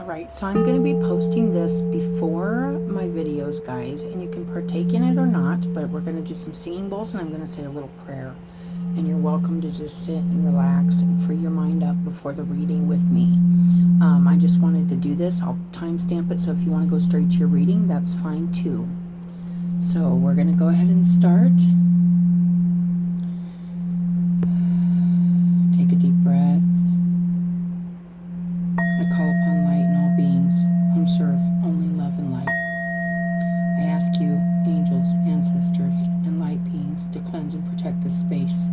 Alright, so I'm going to be posting this before my videos, guys, and you can partake in it or not, but we're going to do some singing bowls and I'm going to say a little prayer. And you're welcome to just sit and relax and free your mind up before the reading with me. I just wanted to do this. I'll timestamp it, so if you want to go straight to your reading, that's fine too. So we're going to go ahead and start. Take a deep breath. I call upon light and all beings whom serve only love and light. I ask you, angels, ancestors, and light beings, to cleanse and protect this space.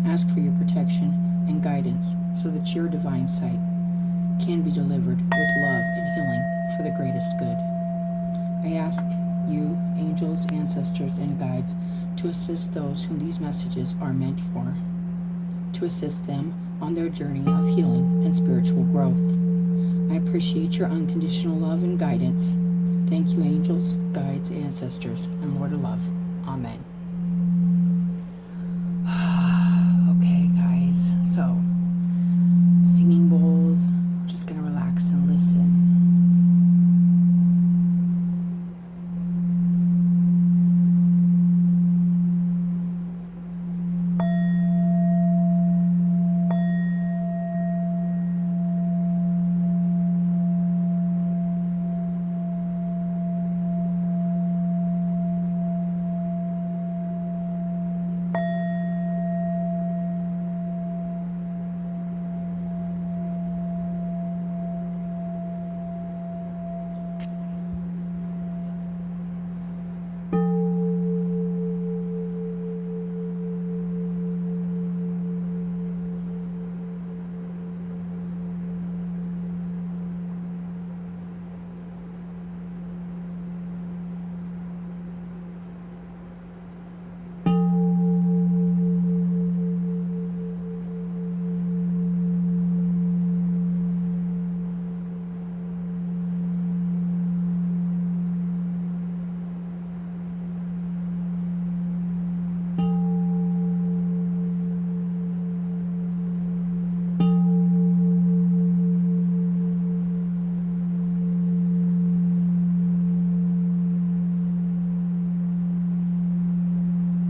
Ask for your protection and guidance so that your divine sight can be delivered with love and healing for the greatest good. I ask you, angels, ancestors, and guides, to assist those whom these messages are meant for, to assist them on their journey of healing and spiritual growth. I appreciate your unconditional love and guidance. Thank you, angels, guides, ancestors, and Lord of Love. Amen. Okay, guys, so singing bowls. I'm just going to relax and listen.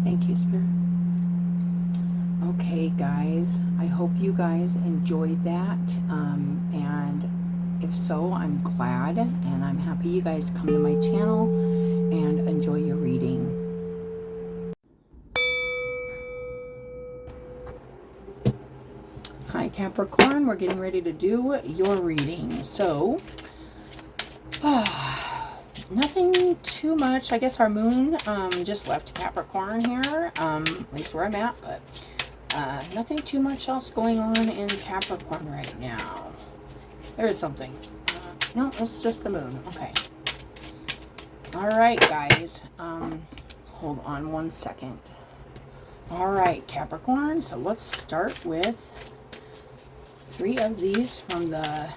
Thank you, Spirit. Okay, guys, I hope you guys enjoyed that, and if so, I'm glad, and I'm happy you guys come to my channel and enjoy your reading. Hi, Capricorn, we're getting ready to do your reading. So, nothing too much. I guess our moon just left Capricorn here, at least where I'm at, but nothing too much else going on in Capricorn right now. There is something. No, it's just the moon. Okay. All right, guys. Hold on one second. All right, Capricorn. So let's start with 3 of these from the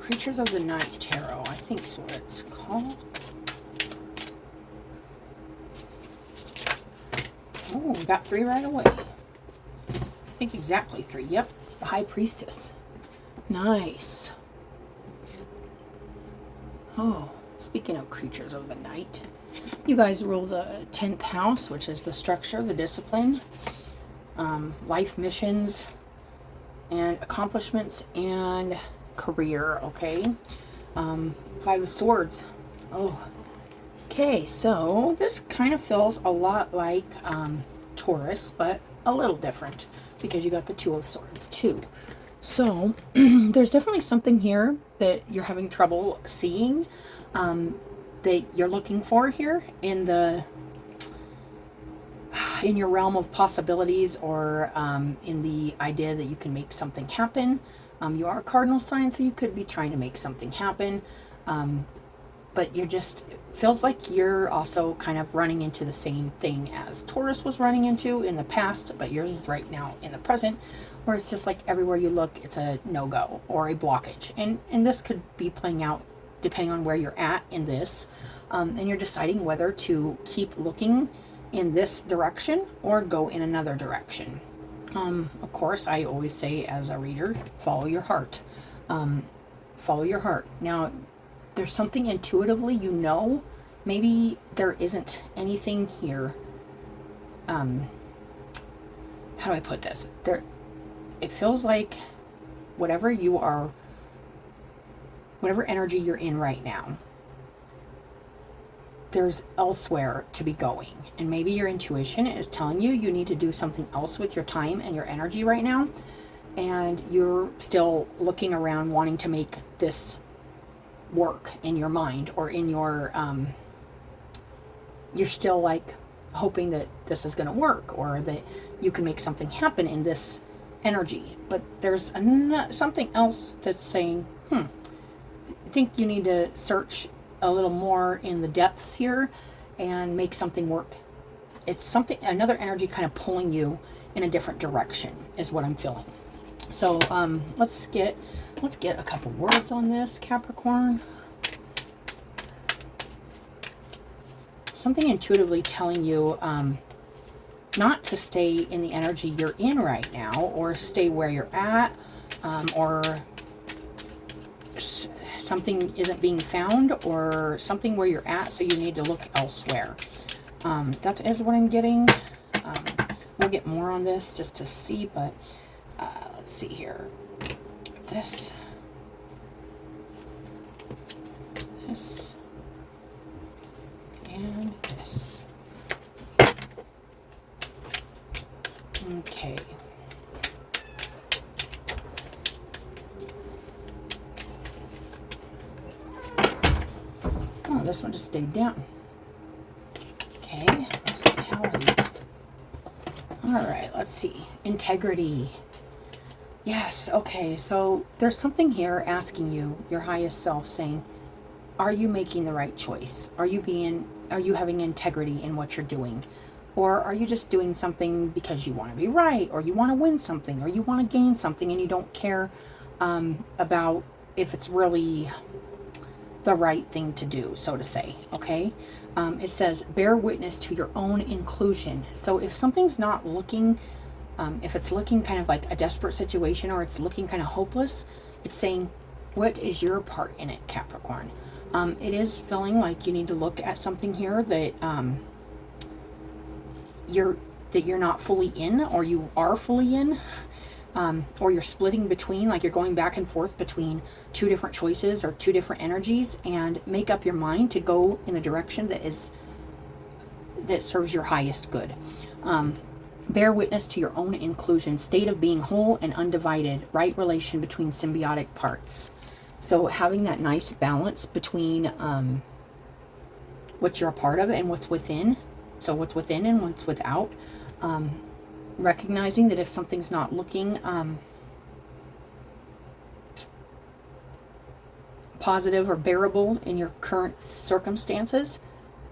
Creatures of the Night Tarot. I think that's what it's called. Oh, we got 3 right away. I think exactly 3. Yep, the High Priestess. Nice. Oh, speaking of creatures of the night, you guys rule the 10th house, which is the structure, the discipline, life missions, and accomplishments, and career. Okay. 5 of Swords. Oh, okay, so this kind of feels a lot like Taurus, but a little different because you got the 2 of Swords too. So there's definitely something here that you're having trouble seeing, that you're looking for here in your realm of possibilities, or in the idea that you can make something happen. You are a cardinal sign, so you could be trying to make something happen, but you're just, it feels like you're also kind of running into the same thing as Taurus was running into in the past, but yours is right now in the present, where it's just like everywhere you look, it's a no-go or a blockage. And this could be playing out depending on where you're at in this, and you're deciding whether to keep looking in this direction or go in another direction. Of course, I always say as a reader, follow your heart. follow your heart. Now, there's something intuitively, you know, maybe there isn't anything here. How do I put this? It feels like whatever energy you're in right now, there's elsewhere to be going. And maybe your intuition is telling you you need to do something else with your time and your energy right now. And you're still looking around wanting to make this work in your mind, or in your, you're still like hoping that this is going to work, or that you can make something happen in this energy. But there's something else that's saying, I think you need to search a little more in the depths here and make something work. It's something, another energy kind of pulling you in a different direction is what I'm feeling. So let's get a couple words on this, Capricorn. Something intuitively telling you not to stay in the energy you're in right now, or stay where you're at, or something isn't being found, or something where you're at, so you need to look elsewhere. That is what I'm getting. We'll get more on this just to see, but let's see here. This, and this. Okay. Oh, this one just stayed down. Okay, hospitality. All right, let's see. Integrity. Yes, okay, so there's something here asking you, your highest self, saying, are you making the right choice? Are you having integrity in what you're doing? Or are you just doing something because you want to be right, or you want to win something, or you want to gain something, and you don't care about if it's really the right thing to do, so to say, okay? It says, bear witness to your own inclusion. So if something's not looking, if it's looking kind of like a desperate situation, or it's looking kind of hopeless, it's saying, what is your part in it, Capricorn? It is feeling like you need to look at something here that you're not fully in, or you are fully in, or you're splitting between, like you're going back and forth between two different choices or two different energies, and make up your mind to go in a direction that serves your highest good. Bear witness to your own inclusion, state of being whole and undivided, right relation between symbiotic parts. So having that nice balance between what you're a part of and what's within. So what's within and what's without. Recognizing that if something's not looking positive or bearable in your current circumstances,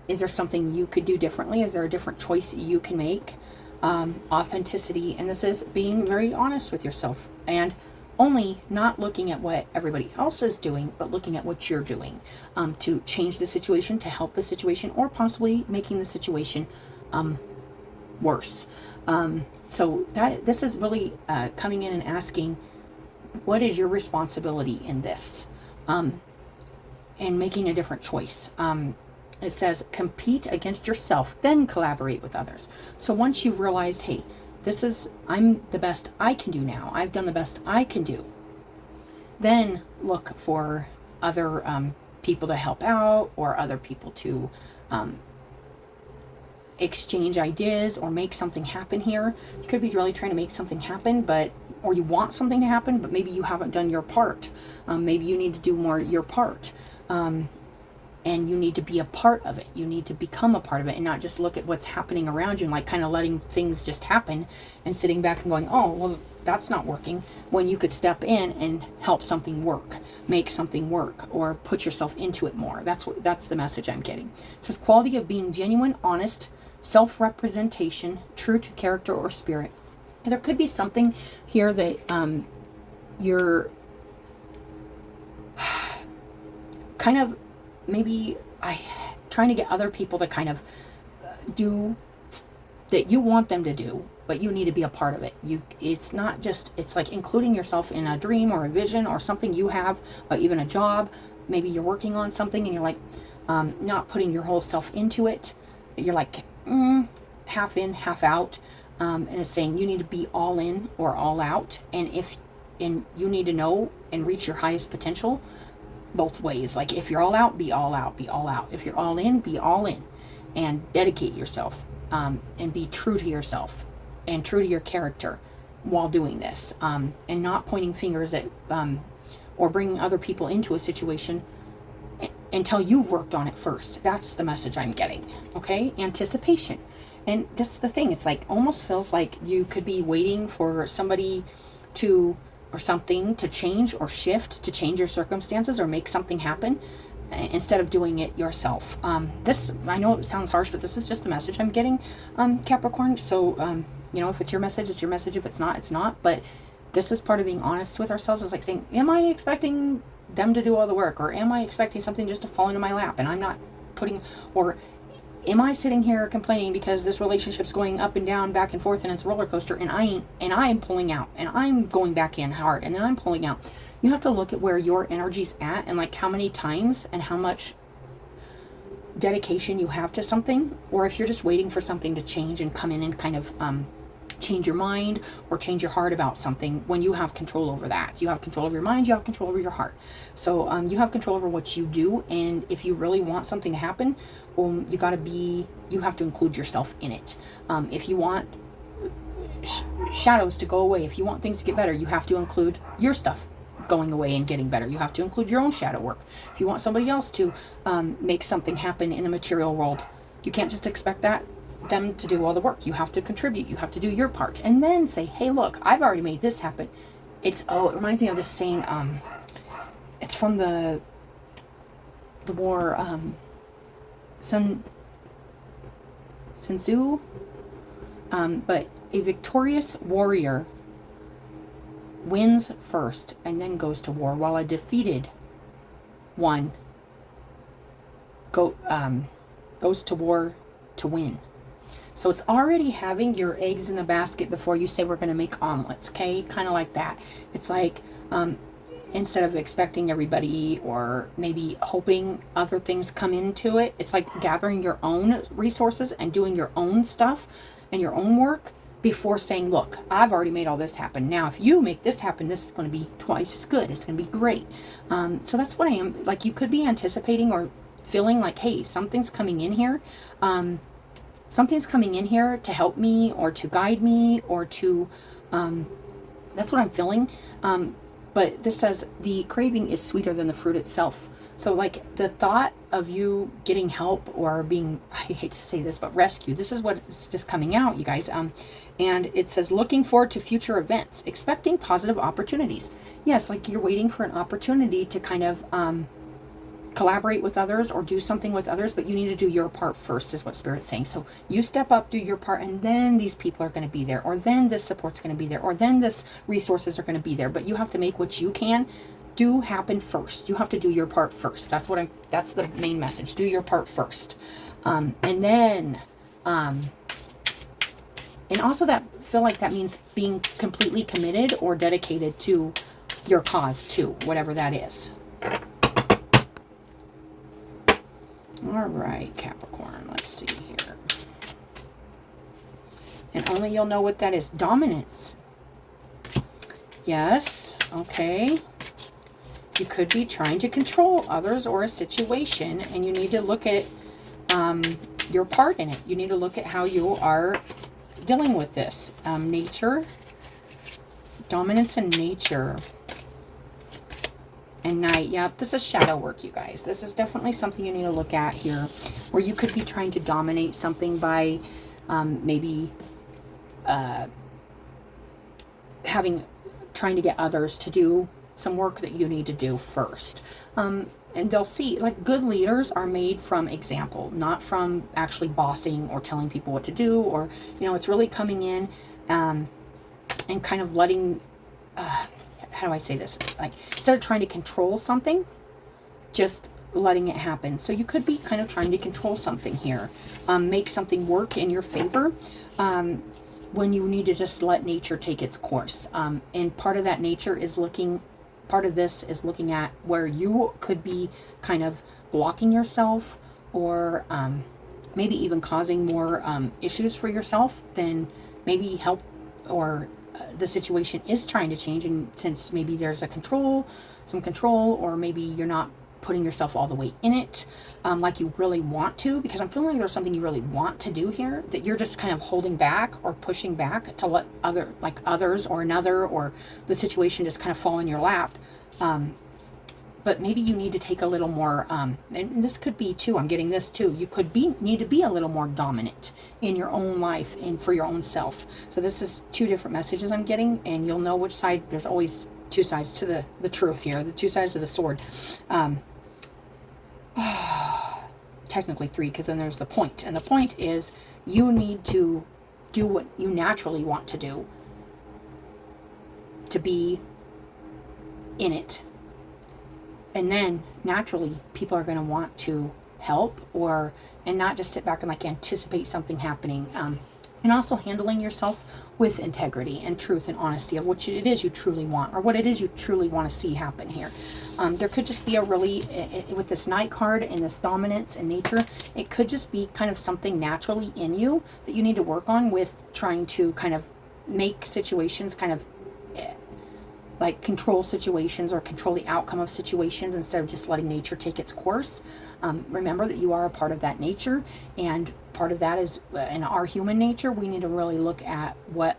is there something you could do differently? Is there a different choice that you can make? Authenticity, and this is being very honest with yourself, and only not looking at what everybody else is doing, but looking at what you're doing to change the situation, to help the situation, or possibly making the situation worse. So this is really coming in and asking, what is your responsibility in this? And making a different choice. It says, compete against yourself, then collaborate with others. So once you've realized, hey, I'm the best I can do now, I've done the best I can do, then look for other people to help out, or other people to exchange ideas or make something happen here. You could be really trying to make something happen, or you want something to happen, but maybe you haven't done your part. Maybe you need to do more your part. And you need to be a part of it. You need to become a part of it, and not just look at what's happening around you and like kind of letting things just happen and sitting back and going, oh, well, that's not working, when you could step in and help something work, make something work, or put yourself into it more. That's the message I'm getting. It says quality of being genuine, honest, self-representation, true to character or spirit. And there could be something here that you're kind of maybe trying to get other people to kind of do that you want them to do, but you need to be a part of it. It's not just, it's like including yourself in a dream or a vision or something you have, even a job. Maybe you're working on something and you're like, not putting your whole self into it. You're like, half in, half out. And it's saying you need to be all in or all out. And you need to know and reach your highest potential both ways. Like if you're all out, be all out, be all out. If you're all in, be all in, and dedicate yourself, and be true to yourself and true to your character while doing this, and not pointing fingers at, or bringing other people into a situation until you've worked on it first. That's the message I'm getting. Okay. Anticipation. And that's the thing. It's like, almost feels like you could be waiting for somebody or something to change or shift, to change your circumstances or make something happen, instead of doing it yourself. This, I know it sounds harsh, but this is just the message I'm getting, Capricorn. So, if it's your message, it's your message. If it's not, it's not. But this is part of being honest with ourselves. It's like saying, am I expecting them to do all the work? Or am I expecting something just to fall into my lap and I'm not or am I sitting here complaining because this relationship's going up and down, back and forth, and it's a roller coaster, and I'm pulling out, and I'm going back in hard, and then I'm pulling out. You have to look at where your energy's at, and like how many times and how much dedication you have to something, or if you're just waiting for something to change and come in and kind of change your mind or change your heart about something, when you have control over that. You have control over your mind, you have control over your heart. So you have control over what you do, and if you really want something to happen, you have to include yourself in it. If you want shadows to go away, if you want things to get better, you have to include your stuff going away and getting better. You have to include your own shadow work. If you want somebody else to make something happen in the material world, you can't just expect them to do all the work. You have to contribute. You have to do your part, and then say, hey, look, I've already made this happen. It reminds me of this saying, it's from the war, Sun Tzu, but a victorious warrior wins first and then goes to war, while a defeated one goes to war to win. So it's already having your eggs in the basket before you say we're going to make omelets, okay? Kind of like that. It's like, instead of expecting everybody or maybe hoping other things come into it, it's like gathering your own resources and doing your own stuff and your own work before saying, look, I've already made all this happen. Now, if you make this happen, this is going to be twice as good. It's going to be great. So that's what I am. Like, you could be anticipating or feeling like, hey, something's coming in here. Something's coming in here to help me or to guide me or to, that's what I'm feeling. But this says the craving is sweeter than the fruit itself. So like the thought of you getting help or being, I hate to say this, but rescued. This is what's just coming out, you guys. And it says looking forward to future events, expecting positive opportunities. Yes, like you're waiting for an opportunity to kind of collaborate with others or do something with others, but you need to do your part first, is what Spirit's saying. So you step up, do your part, and then these people are going to be there, or then this support's going to be there, or then this resources are going to be there. But you have to make what you can do happen first. You have to do your part first. That's the main message. Do your part first. And then, and also feel like that means being completely committed or dedicated to your cause too, whatever that is. All right, Capricorn, let's see here. And only you'll know what that is. Dominance. Yes, okay. You could be trying to control others or a situation, and you need to look at your part in it. You need to look at how you are dealing with this. Nature. Dominance and nature. And night. Yeah, this is shadow work, you guys. This is definitely something you need to look at here, where you could be trying to dominate something by maybe trying to get others to do some work that you need to do first. And they'll see, like, good leaders are made from example, not from actually bossing or telling people what to do, or, it's really coming in and kind of letting, how do I say this? Like, instead of trying to control something, just letting it happen. So you could be kind of trying to control something here, make something work in your favor. when you need to just let nature take its course. And part of that nature is part of this is looking at where you could be kind of blocking yourself, or maybe even causing more issues for yourself than maybe help, or the situation is trying to change. And since maybe there's some control, or maybe you're not putting yourself all the way in it, like you really want to, because I'm feeling like there's something you really want to do here that you're just kind of holding back or pushing back to let others or another, or the situation just kind of fall in your lap. But maybe you need to take a little more, and this could be too, I'm getting this too, you could need to be a little more dominant in your own life and for your own self. So this is two different messages I'm getting, and you'll know which side. There's always two sides to the truth here, the two sides of the sword. Technically three, because then there's the point. And the point is, you need to do what you naturally want to do, to be in it. And then naturally people are going to want to help, and not just sit back and like anticipate something happening. And also handling yourself with integrity and truth and honesty of what it is you truly want, or what it is you truly want to see happen here. There could just be a really, with this Knight card and this dominance and nature, it could just be kind of something naturally in you that you need to work on, with trying to kind of make situations kind of like control situations, or control the outcome of situations, instead of just letting nature take its course. Remember that you are a part of that nature, and part of that is in our human nature. We need to really look at what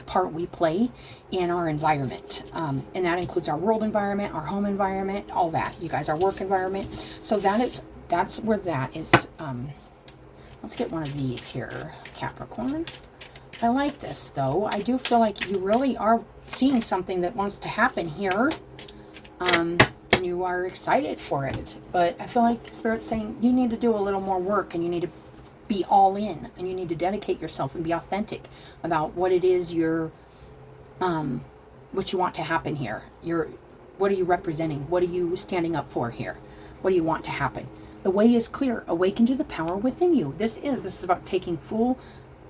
part we play in our environment, and that includes our world environment, our home environment, all that, you guys, our work environment. So that's where that is. Let's get one of these here, Capricorn. I like this though. I do feel like you really are seeing something that wants to happen here, and you are excited for it. But I feel like Spirit's saying you need to do a little more work, and you need to be all in, and you need to dedicate yourself and be authentic about what it is what you want to happen here. What are you representing? What are you standing up for here? What do you want to happen? The way is clear. Awaken to the power within you. This is about taking full,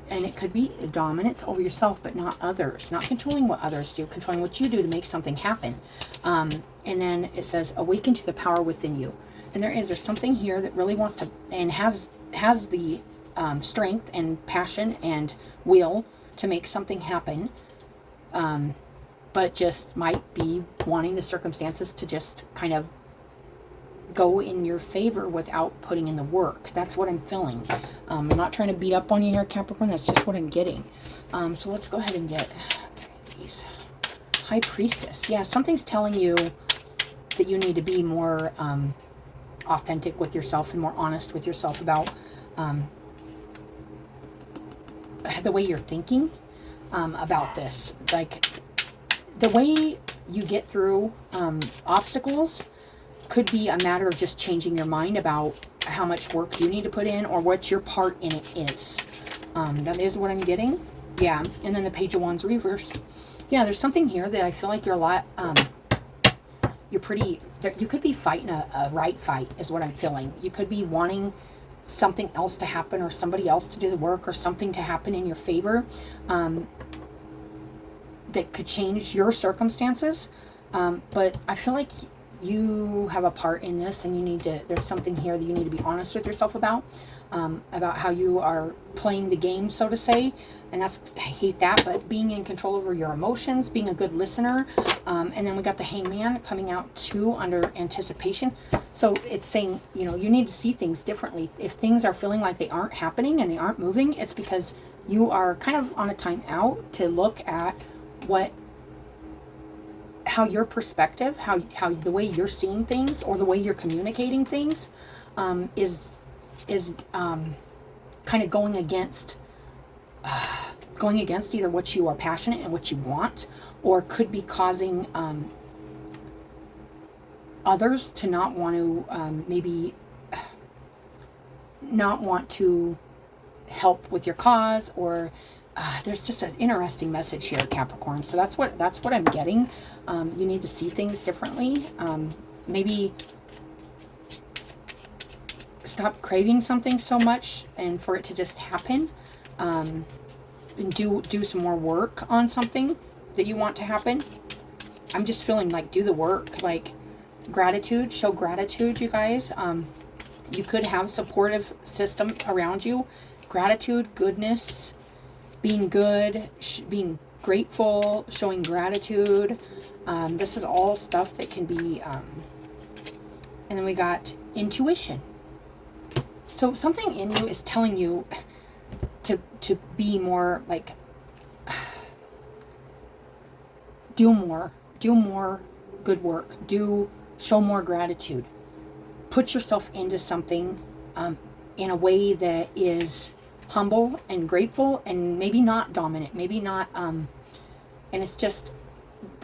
and it could be dominance over yourself, but not others. Not controlling what others do, controlling what you do to make something happen. And then it says, awaken to the power within you. And there's something here that really wants to, and has the strength and passion and will to make something happen, but just might be wanting the circumstances to just kind of go in your favor without putting in the work. That's what I'm feeling. I'm not trying to beat up on you here, Capricorn. That's just what I'm getting. So let's go ahead and get these. High Priestess. Yeah, something's telling you that you need to be more authentic with yourself and more honest with yourself about the way you're thinking about this. Like, the way you get through obstacles could be a matter of just changing your mind about how much work you need to put in, or what your part in it is. That is what I'm getting. Yeah, and then the Page of Wands reversed. Yeah, there's something here that I feel like you're a lot, you could be fighting a right fight, is what I'm feeling. You could be wanting something else to happen, or somebody else to do the work, or something to happen in your favor that could change your circumstances. But I feel like you have a part in this, and there's something here that you need to be honest with yourself about how you are playing the game, so to say. And I hate that, but being in control over your emotions, being a good listener. And then we got the Hangman coming out too, under anticipation. So it's saying, you need to see things differently. If things are feeling like they aren't happening and they aren't moving, it's because you are kind of on a time out to look at how your perspective, how the way you're seeing things, or the way you're communicating things, is kind of going against either what you are passionate and what you want, or could be causing others to not want to maybe not want to help with your cause, or there's just an interesting message here, Capricorn. So that's what I'm getting. You need to see things differently. Maybe stop craving something so much and for it to just happen. and do some more work on something that you want to happen. I'm just feeling like do the work, like gratitude, show gratitude, you guys. You could have a supportive system around you. Gratitude, goodness, being good, being grateful, showing gratitude. This is all stuff that can be, and then we got intuition. So something in you is telling you to be more like, do more good work, show more gratitude, put yourself into something in a way that is humble and grateful and maybe not dominant, maybe not, and it's just,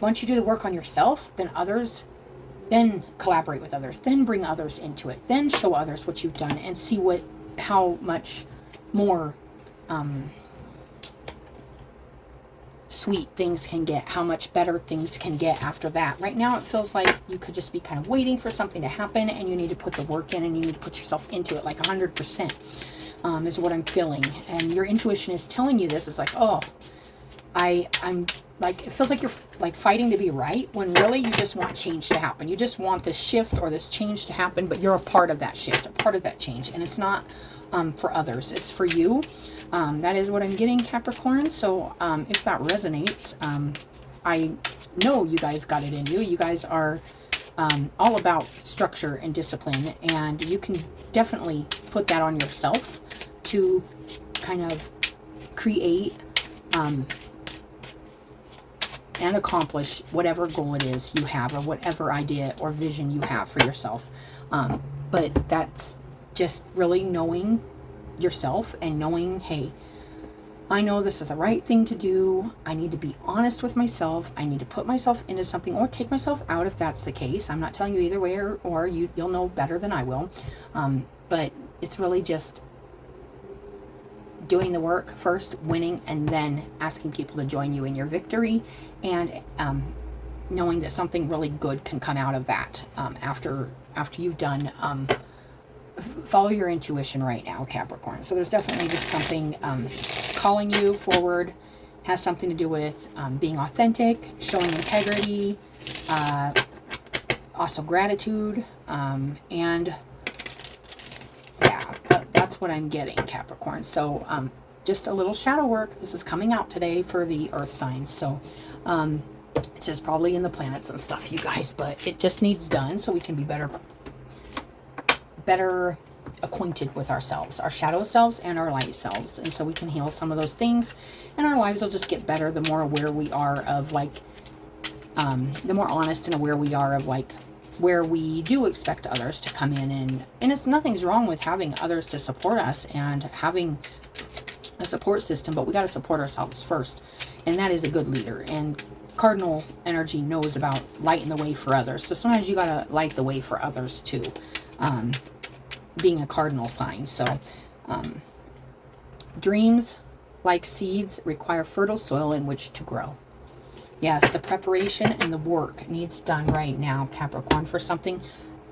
once you do the work on yourself, then collaborate with others, then bring others into it, then show others what you've done and see how much more sweet things can get, how much better things can get after that. Right now it feels like you could just be kind of waiting for something to happen, and you need to put the work in, and you need to put yourself into it like 100%, is what I'm feeling. And your intuition is telling you this. It's like, oh, I'm like, it feels like you're like fighting to be right, when really you just want change to happen. You just want this shift or this change to happen, but you're a part of that shift, a part of that change, and it's not for others, it's for you. That is what I'm getting, Capricorn. So if that resonates, I know you guys got it in you. You guys are all about structure and discipline, and you can definitely put that on yourself to kind of create and accomplish whatever goal it is you have, or whatever idea or vision you have for yourself. But that's just really knowing yourself and knowing, hey, I know this is the right thing to do. I need to be honest with myself. I need to put myself into something, or take myself out if that's the case. I'm not telling you either way, or you'll know better than I will. But it's really just doing the work first, winning, and then asking people to join you in your victory, and knowing that something really good can come out of that after you've done. Follow your intuition right now, Capricorn. So there's definitely just something calling you forward. Has something to do with being authentic, showing integrity, also gratitude, and yeah, that's what I'm getting, Capricorn. So just a little shadow work. This is coming out today for the earth signs. So it's just probably in the planets and stuff, you guys, but it just needs done so we can be better acquainted with ourselves, our shadow selves and our light selves, and so we can heal some of those things, and our lives will just get better the more aware we are of, like, the more honest and aware we are of, like, where we do expect others to come in, and it's nothing's wrong with having others to support us and having a support system, but we got to support ourselves first, and that is a good leader. And cardinal energy knows about lighting the way for others, so sometimes you got to light the way for others too, being a cardinal sign. So dreams, like seeds, require fertile soil in which to grow. Yes, the preparation and the work needs done right now, Capricorn, for something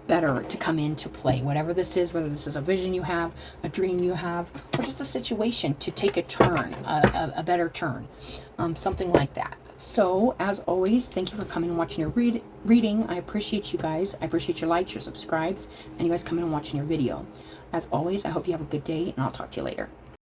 better to come into play. Whatever this is, whether this is a vision you have, a dream you have, or just a situation to take a turn, a better turn, something like that. So, as always, thank you for coming and watching your reading. I appreciate you guys. I appreciate your likes, your subscribes, and you guys coming and watching your video. As always, I hope you have a good day, and I'll talk to you later.